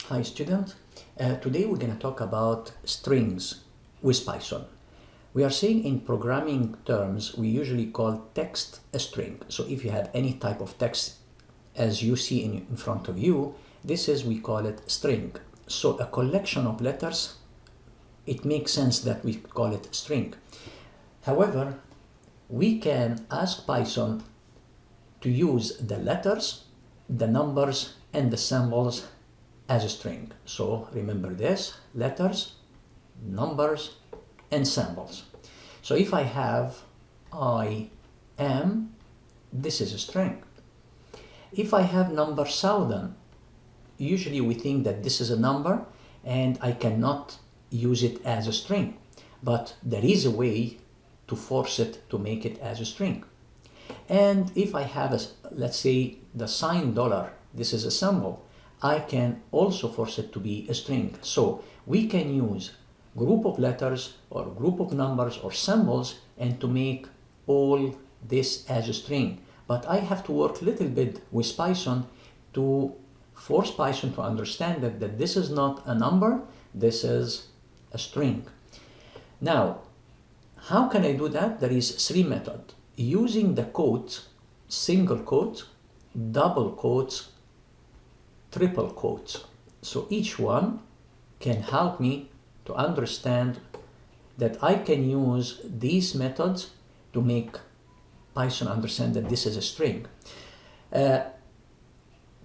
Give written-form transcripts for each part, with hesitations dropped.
Hi student, today we're going to talk about strings with Python. We are saying in programming terms we usually call text a string. So if you have any type of text as you see in front of you, we call it string. So a collection of letters, it makes sense that we call it string. However, we can ask Python to use the letters, the numbers, and the symbols as a string. So remember this: letters, numbers, and symbols. So if I have I am, this is a string. If I have number 1000, usually we think that this is a number and I cannot use it as a string, but there is a way to force it to make it as a string. And if I have let's say the sign $, this is a symbol, I can also force it to be a string. So we can use group of letters or group of numbers or symbols and to make all this as a string. But I have to work a little bit with Python to force Python to understand that this is not a number, this is a string. Now, how can I do that? There is 3 methods. Using the quotes, single quote, double quotes, triple quotes. So each one can help me to understand that I can use these methods to make Python understand that this is a string.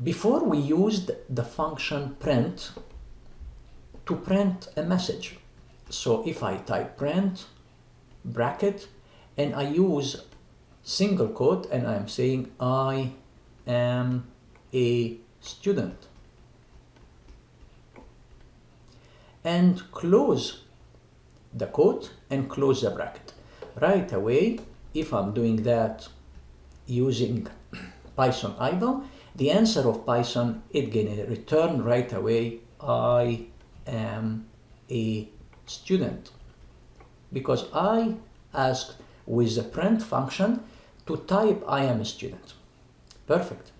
Before we used the function print to print a message. So if I type print, bracket, and I use single quote and I'm saying I am a student, and close the quote and close the bracket. Right away, if I'm doing that using Python idle, the answer of Python, it gonna return right away I am a student, because I asked with the print function to type I am a student. Perfect.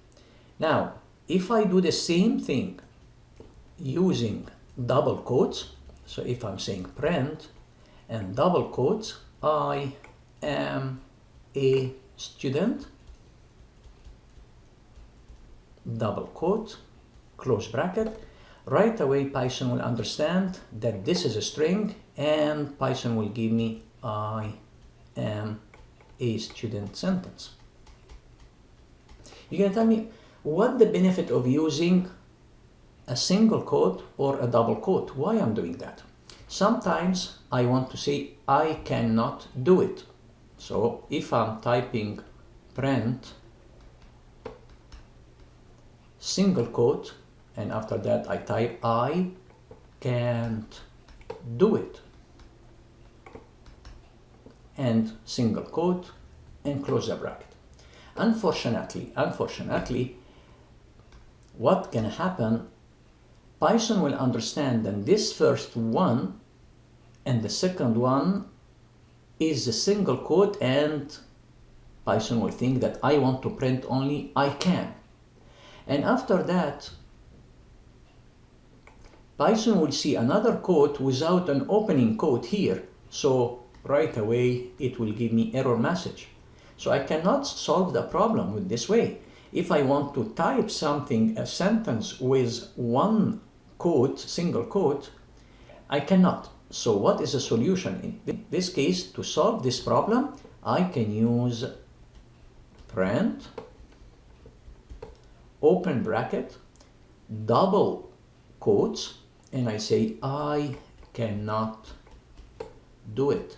Now, if I do the same thing using double quotes, so if I'm saying print and double quotes, I am a student, double quote, close bracket, right away Python will understand that this is a string and Python will give me I am a student sentence. You can tell me what the benefit of using a single quote or a double quote, why I'm doing that. Sometimes I want to say I cannot do it. So if I'm typing print single quote and after that I type I can't do it, and single quote and close the bracket. Unfortunately, what can happen, Python will understand that this first one and the second one is a single quote, and Python will think that I want to print only I can. And after that, Python will see another quote without an opening quote here. So right away, it will give me error message. So I cannot solve the problem with this way. If I want to type something, a sentence with one quote, single quote, I cannot. So what is the solution? In this case, to solve this problem, I can use print, open bracket, double quotes, and I say I cannot do it,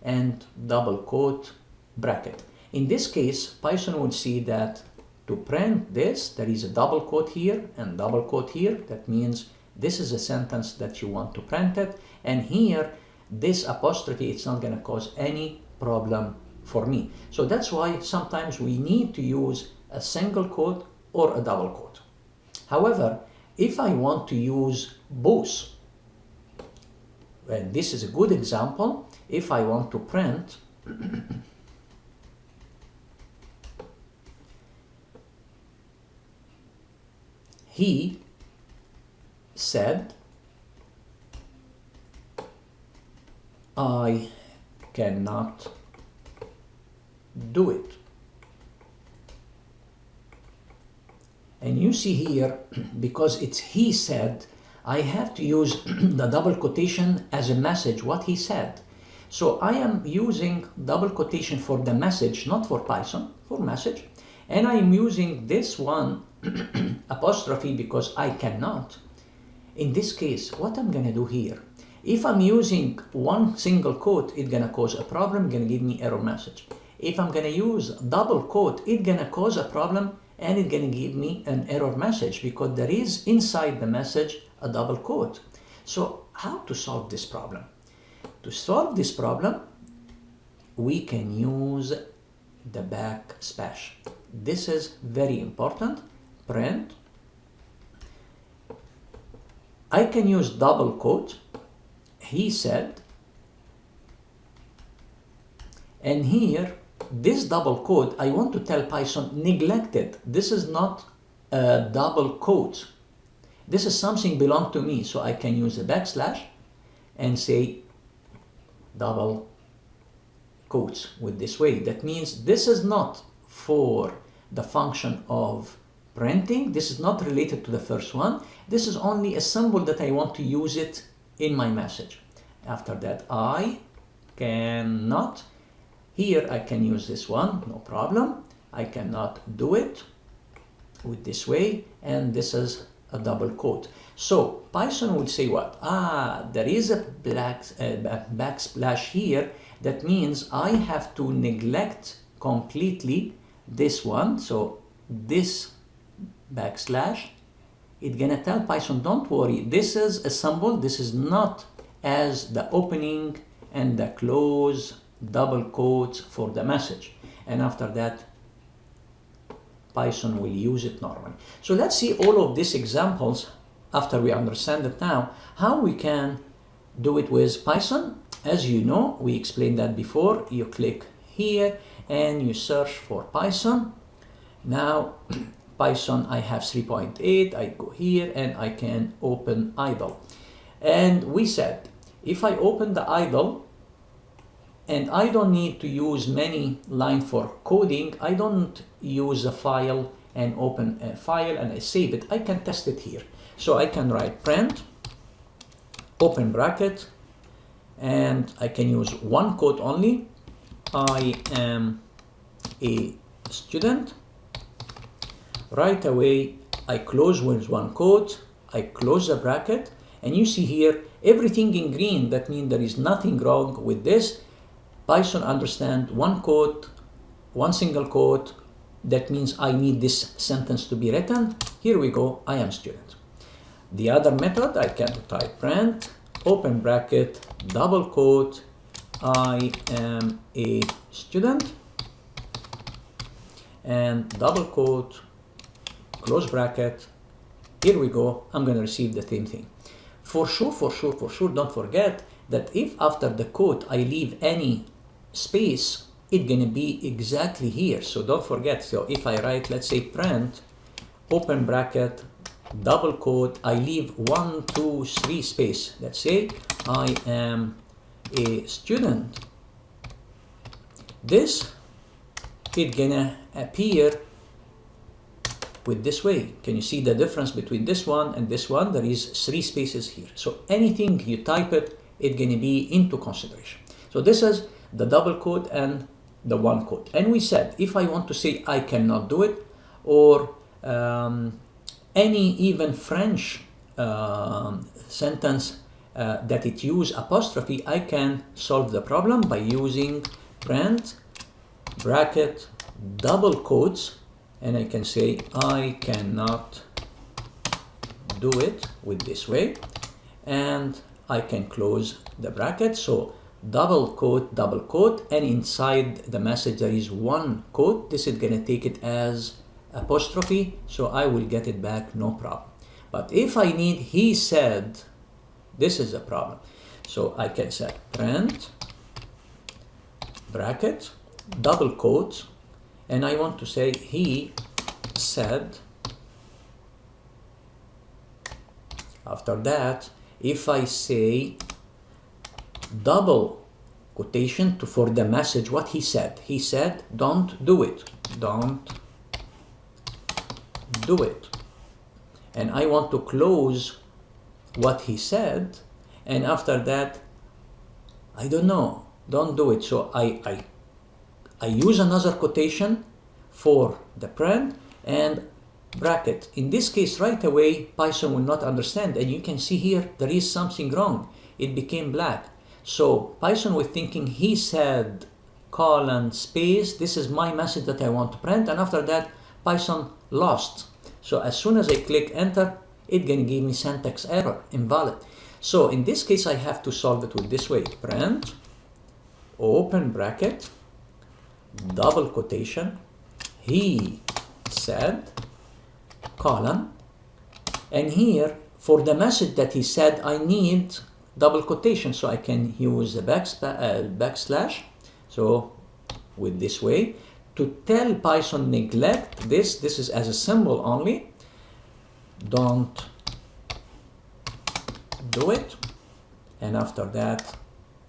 and double quote, bracket. In this case, Python will see that to print this, there is a double quote here and double quote here. That means this is a sentence that you want to print it. And here, this apostrophe, it's not going to cause any problem for me. So that's why sometimes we need to use a single quote or a double quote. However, if I want to use both, and this is a good example, if I want to print he said, I cannot do it. And you see here, because it's he said, I have to use the double quotation as a message, what he said. So I am using double quotation for the message, not for Python, for message. And I am using this one apostrophe because I cannot. In this case, what I'm gonna do here, if I'm using one single quote, it's gonna cause a problem, gonna give me error message. If I'm gonna use double quote, it's gonna cause a problem and it's gonna give me an error message because there is inside the message a double quote. So how to solve this problem? To solve this problem, we can use the backslash. This is very important. Print. I can use double quote. He said. And here, this double quote, I want to tell Python, neglect it. This is not a double quote. This is something belong to me. So I can use a backslash and say double quotes with this way. That means this is not for the function of printing. This is not related to the first one. This is only a symbol that I want to use it in my message. After that, I cannot. Here I can use this one, no problem. I cannot do it with this way, and this is a double quote. So Python would say what? There is a backslash here. That means I have to neglect completely this one. So this backslash, it's gonna tell Python, don't worry, this is a symbol, this is not as the opening and the close double quotes for the message. And after that, Python will use it normally. So let's see all of these examples after we understand it now, how we can do it with Python. As you know, we explained that before. You click here and you search for Python. Now, Python, I have 3.8, I go here and I can open idle. And we said, if I open the idle, and I don't need to use many lines for coding, I don't use a file and open a file and I save it, I can test it here. So I can write print, open bracket, and I can use one quote only. I am a student. Right away, I close with one quote, I close the bracket, and you see here, everything in green, that means there is nothing wrong with this. Python understand one quote, one single quote, that means I need this sentence to be written. Here we go, I am student. The other method, I can type print, open bracket, double quote, I am a student, and double quote, close bracket. Here we go, I'm gonna receive the same thing. For sure, don't forget that if after the quote I leave any space, it's gonna be exactly here. So don't forget, so if I write, let's say print, open bracket, double quote, I leave 1, 2, 3 space. Let's say I am a student. This, it's gonna appear with this way. Can you see the difference between this one and this one? There is 3 spaces here. So anything you type it's gonna be into consideration. So this is the double quote and the one quote. And we said, if I want to say I cannot do it, or any even French sentence that it use apostrophe, I can solve the problem by using print, bracket, double quotes, and I can say I cannot do it with this way, and I can close the bracket. So double quote, and inside the message there is one quote. This is gonna take it as apostrophe, so I will get it back, no problem. But if I need he said, this is a problem. So I can say print, bracket, double quote, and I want to say he said After that, if I say double quotation for the message, what he said, don't do it, don't do it. And I want to close what he said, and after that, I don't know, don't do it. So I use another quotation for the print and bracket. In this case, right away, Python will not understand, and you can see here there is something wrong. It became black. So Python was thinking he said colon space, this is my message that I want to print, and after that Python lost. So as soon as I click enter, it can give me syntax error, invalid. So in this case, I have to solve it with this way: print, open bracket, double quotation, he said, colon, and here for the message that he said, I need double quotation, so I can use the backslash, so with this way, to tell Python neglect this is as a symbol only, don't do it, and after that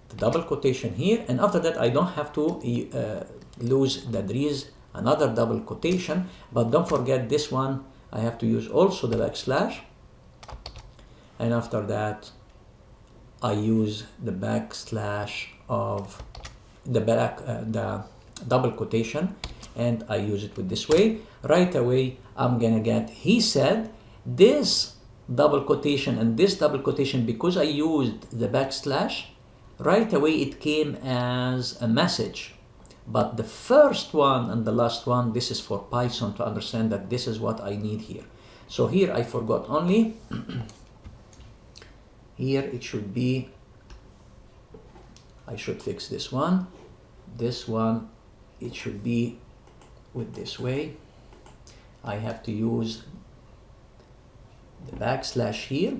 the double quotation here, and after that I don't have to lose that there is another double quotation, but don't forget this one I have to use also the backslash, and after that I use the backslash of the double quotation, and I use it with this way. Right away I'm gonna get he said, this double quotation and this double quotation, because I used the backslash, right away it came as a message. But the first one and the last one, this is for Python to understand that this is what I need here. So here I forgot only, here it should be, I should fix this one, it should be with this way. I have to use the backslash here,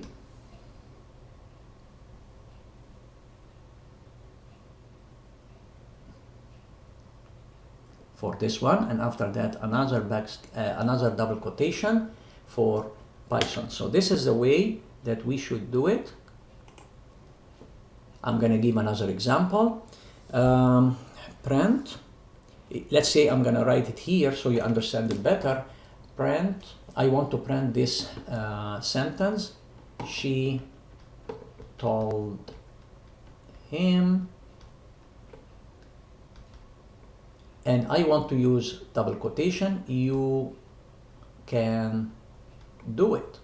for this one, and after that another double quotation for Python. So this is the way that we should do it. I'm gonna give another example. Print, let's say I'm gonna write it here so you understand it better. Print, I want to print this sentence, she told him, and I want to use double quotation, you can do it,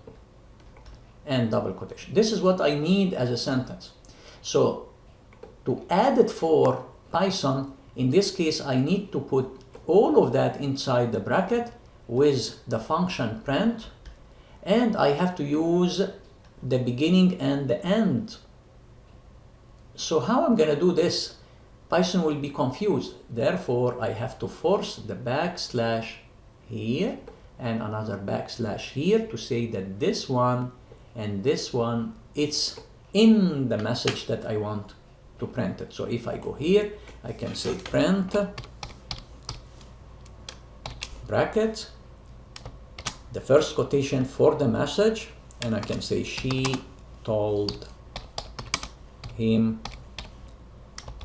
and double quotation. This is what I need as a sentence. So to add it for Python, in this case I need to put all of that inside the bracket with the function print, and I have to use the beginning and the end. So how I'm gonna do this? Python will be confused. Therefore, I have to force the backslash here and another backslash here to say that this one and this one, it's in the message that I want to print it. So if I go here, I can say print bracket, the first quotation for the message, and I can say she told him,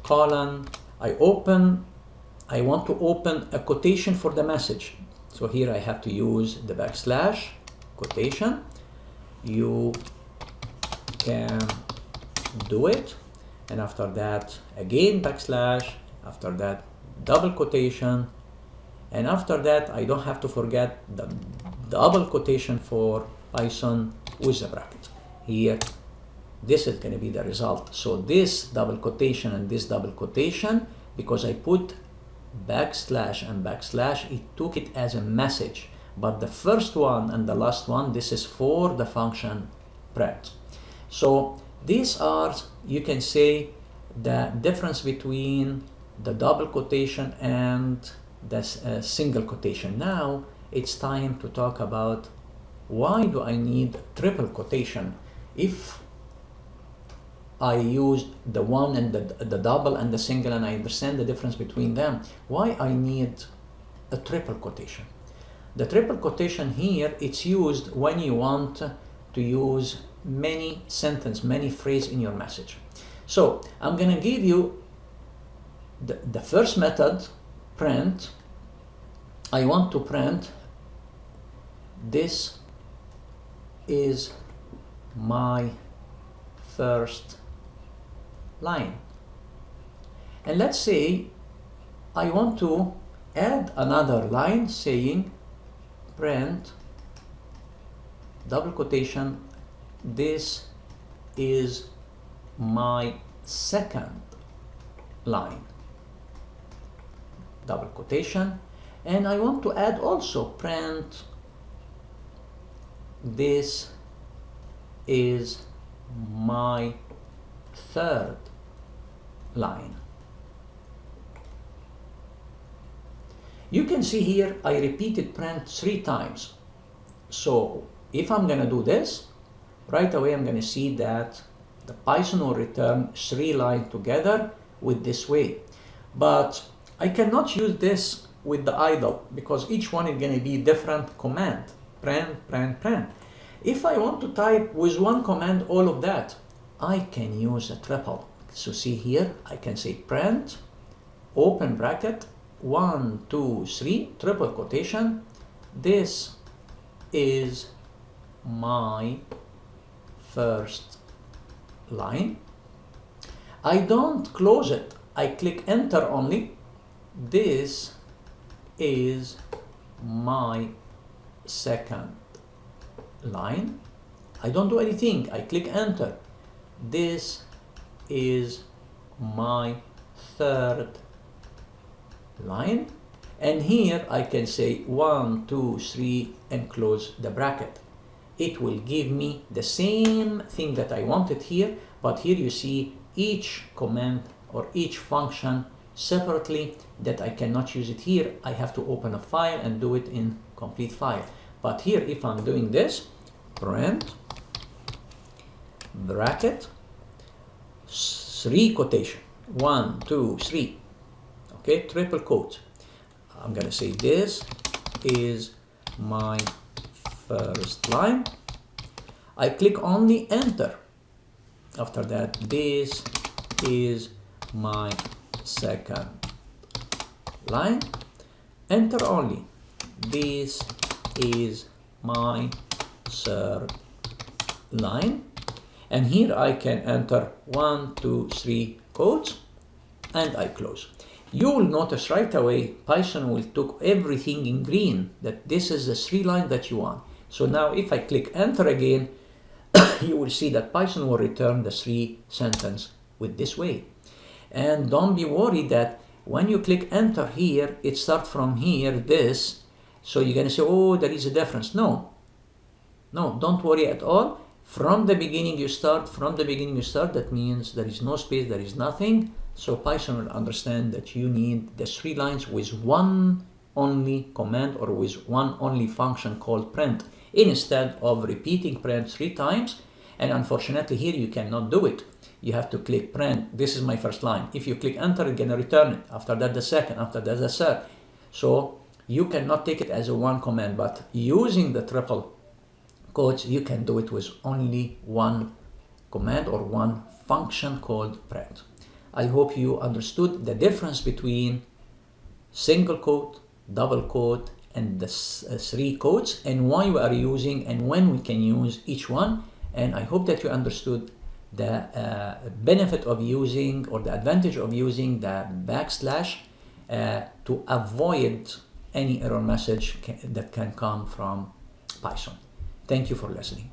colon, I want to open a quotation for the message. So here I have to use the backslash quotation, you can do it, and after that again backslash, after that double quotation, and after that I don't have to forget the double quotation for Python with the bracket. Here this is going to be the result. So this double quotation and this double quotation, because I put backslash and backslash, it took it as a message, but the first one and the last one, this is for the function print. So these are, you can say, the difference between the double quotation and the single quotation. Now it's time to talk about why do I need triple quotation. If I used the one and the double and the single, and I understand the difference between them, why I need a triple quotation? The triple quotation here, it's used when you want to use many sentences, many phrases in your message. So I'm gonna give you the first method, print. I want to print this is my first line. And let's say I want to add another line saying print double quotation, this is my second line, double quotation. And I want to add also print this is my third line. You can see here I repeated print 3 times. So if I'm gonna do this, right away I'm gonna see that the Python will return 3 lines together with this way. But I cannot use this with the idle because each one is gonna be different command. Print, print, print. If I want to type with one command all of that, I can use a triple. So see here, I can say print, open bracket, 1, 2, 3, triple quotation, this is my first line. I don't close it, I click enter only. This is my second line. I don't do anything, I click enter. This is my third line. And here I can say 1, 2, 3 and close the bracket. It will give me the same thing that I wanted here, but here you see each command or each function separately that I cannot use it here. I have to open a file and do it in complete file. But here if I'm doing this, print bracket 3 quotation, 1, 2, 3, okay, triple quote. I'm gonna say this is my first line. I click only enter. After that, this is my second line. Enter only. This is my third line. And here I can enter 1, 2, 3 quotes and I close. You will notice right away Python will took everything in green, that this is the 3 line that you want. So now if I click enter again, you will see that Python will return the 3 sentence with this way. And don't be worried that when you click enter here, it starts from here, this. So you're gonna say, oh, there is a difference. No, don't worry at all. From the beginning you start, that means there is no space, there is nothing. So Python will understand that you need the 3 lines with one only command or with one only function called print, instead of repeating print 3 times. And unfortunately here you cannot do it. You have to click print, this is my first line. If you click enter, it's gonna return it. After that the second, after that the third. So you cannot take it as a one command, but using the triple quotes, you can do it with only one command or one function called print. I hope you understood the difference between single quote, double quote, and the 3 quotes, and why we are using and when we can use each one. And I hope that you understood the benefit of using, or the advantage of using the backslash to avoid any error message that can come from Python. Thank you for listening.